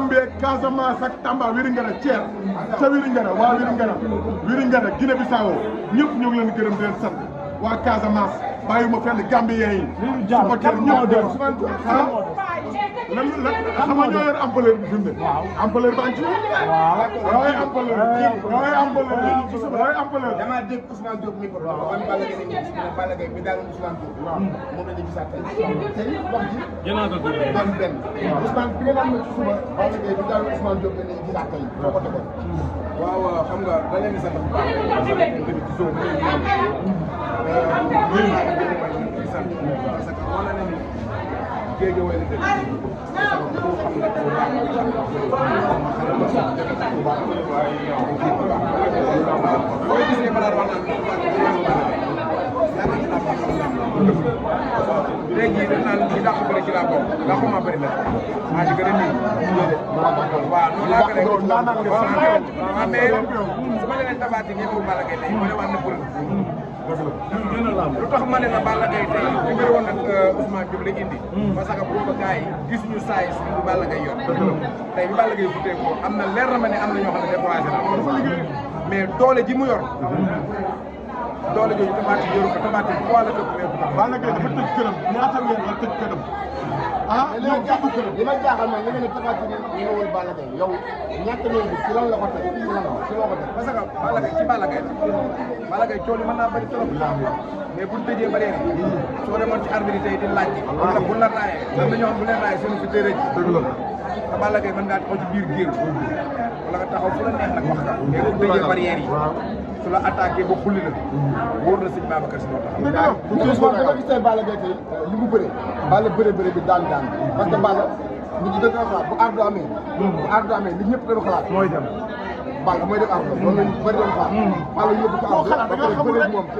Gambie Casamance ak Tamba Wiringara Thiel ca Wiringara waa Wiringara Guinée Bissau ñëpp ñu ngi leen gërëm di leen sant waa Casamance bàyyiwuma fenn Gambien yi. supporter ñëpp lan xam nga ñoo yor ampleur bi fi mu ne. ampleur baa ngi ci. waaye ampleur. damaa dégg Ousmane Diop micro. waaw Balla Gaye bi daal Ousmane Diop. moom la ñu gisaat tey. tey wax ji. doon benn. Ousmane bi nga naan ci suba Balla Gaye bi daal Ousmane Diop la ñu gisaat tey foo ko tegoon. waaw xam nga da leen di sant bu baax. parce que wane na ni géej way la dëkk koo xam ne koo baax boo gisee ma daan wax léegi dañ naan ci dàq bëri ci laa bokk dàquma bëri la maa ci gën a nii waaw noonu laa ko def waaw mais su ma leen tabaati ñëwul Balla Gaye tey ma ne waat na bëri lu tax ma ne la Balla Gaye tey li bëri woon nag Ousmane Diop lañ indi parce que booba gars yi gis ñu saay si bu Balla Gaye yor tey bi Balla Gaye futee ko am na leer na ma ne am na ñoo xam ne découragé na mais doole ji mu yor doole jooju tabaati yoru ko tabaati bu wàll këpp mais Balla Gaye dafa tëj këram ñaata weer la tëj këram yow jàpp këram li ma jaaxal mooy li nga ne tabaati ñëwul Balla Gaye yow ñàkk ñëw bi ci lan la ko teg ci lan la ci loo ko teg parce que Balla Gaye ci Balla Gaye la Balla Gaye coow li mën naa bëri trop mais buñ tëjee bëri soo demoon ci arbitre tey di laaj wala bu la raayee am na ñoo xam bu leen raayee seen fi tërëj te Balla Gaye mën ngaa taxaw ci biir géew wala nga taxaw fu la neex nag wax ka mais buñ tëjee barrière yi su la attaqué ba xulli la wóor na sëñ Babacar Si moo taxaw Ousmane dama gis tey Balla Gaye tey li mu bëre Balla bëre bi daan parce que Balla nit ñi dañoo xalaat bu ardo amee li ñëpp dañu xalaat mooy dem Balla mooy def ardo loolu lañ bëri doon xalaat Balla yóbbu ko ardo ba pare bëre moom ci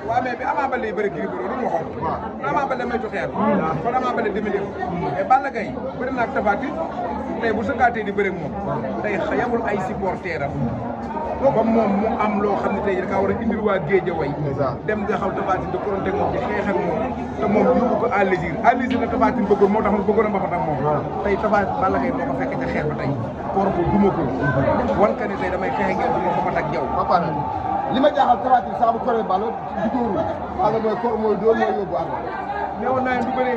waaw mais bi Ama Baldé bëri kii bëri lu mu waxoon Ama Baldé may joxeer kon Ama Baldé demi def mais Balla Gaye bëri naag Tapha Tine tey bu sëkkaatee di bëri moom tey yamul ay supporter am ba moom mu am loo xam ne tey da war a indil waa Guédiawaye dem nga xaw Tapha Tine di koronte moom di xeex ak moom te moom yóbbu ko à légir na Tapha Tine bëggoon moo tax mu bëggoon a mbapat ak moom tey Balla Gaye moo ko fekk ca xeex ba tey koor ko duma ko wan ka ne tey damay xeex ngeen du ma mbapat ak yow li ma jaaxal Tapha Tine saa bu koree Balla di dóorul Balla mooy kor mooy dóor mooy yóbbu ardo newoon naa du bëree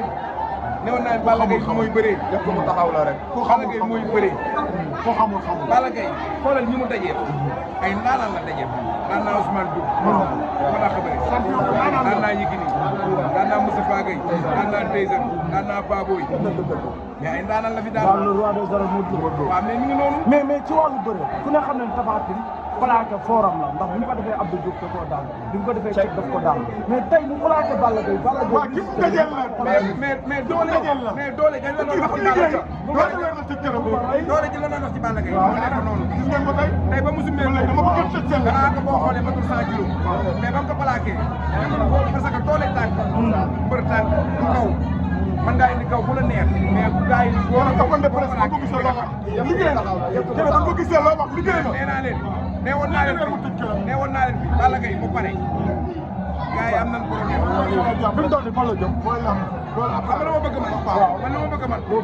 newoon naa Balla Gaye mooy bëree def ko mu taxaw la rek Balla Gaye mooy bëree foo xamul Balla Gaye xoolal ñi mu dajee ay ndaanaan la dajee daan naa Ousmane Diop ma daa xamane daan naa Yékini daan naa Moustapha Gueye daan naa Tyson daan naa Baboy mais ay ndaanaan la fi daan le roi des arènes waaw mais mi ngi noonu mais ci wàllu bëre ku ne xam ne Tapha Tine plaqué forum la ndax bi mu ko defee Abdou Diouf da koo daan bi mu ko defee Cheikh daf ko daan mais tey mu plaqué Balla Gaye waaw ki mu dajeel la mais doole doole dañ la doon wax ci Balla Gaye doole ji la doon wax ci Balla Gaye moo nekk noonu gis ngeen ko tey ba musu mel dama ko gën tëj danaa ko boo xoolee matul 100 kilos mais ba mu ko plaqué parce que doole tànk mbër tànk kaw man ngaa indi kaw bu la neex mais bu gaa yi boo da ko def presque ko gisee loo wax liggéey na te da ko gisee loo wax liggéey na nee naa leen nee woon naa leen fi Balla Gaye mu pare gaa yi am nañ problème fi mu doon ni fan la jëm mooy lam loolu xam nga la ma bëgg man man la ma bëgg man boo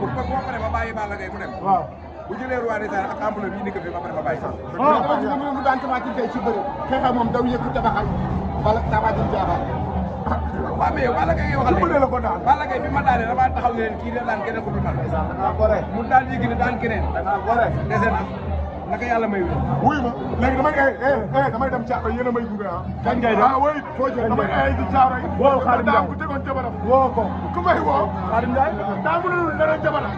pare ma bàyyi Balla Gaye mu dem waaw bu jëlee roi des arènes ak ampleur bi indi ko fi ba pare ma bàyyi sax mu daan Tapha Tine tey ci bëre xeexal moom daw yëkku tabaxal Balla Tapha Tine jaaxal waaw mais Balla Gaye waxal bëre la ko daan Balla Gaye bi ma daanee damaa taxaw ne leen kii da daan keneen ko fi man mu daan Yékini daan keneen dese na naka yàlla may wuy ma léegi damay dem Thiaroye yéen a may gunge kañ ngay dem oui foo jëlee damay ay di Thiaroye woo Khadim Ndiaye ku tegoon jabaram woo ko ku may woo Khadim Ndiaye daa mënul dara jabaram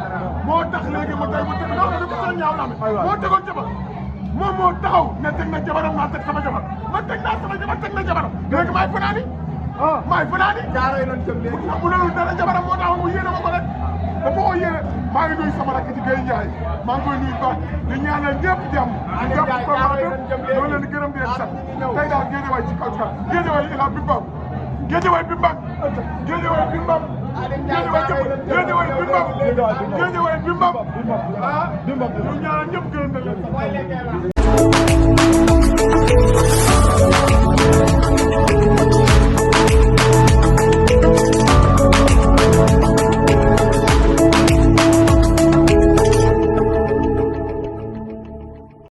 moo tax léegi mu teg non du ko sa ñaaw la moo tegoon jabar moom moo taxaw ne teg na jabaram maa teg sama jabar man teg naa sama jabar teg na jabaram léegi maay fanaani maay fanaani Thiaroye lañ jëm léegi mënulul dara jabaram moo taxaw mu yéene ma ko rek dafa ko yéene maa ngi nuyu sama rakk ci Gueye Ndiaye maa ngi koy nuyu baax di ñaanal ñëpp jàmm di jàpp ko maa ñoo leen di gërëm di leen sant tey daal Guédiawaye ci kaw ci kaw Guédiawaye il a bimbam Guédiawaye bimbam Guédiawaye bimbam Guédiawaye bimbam ah ñu ñaanal ñëpp gërëm na leen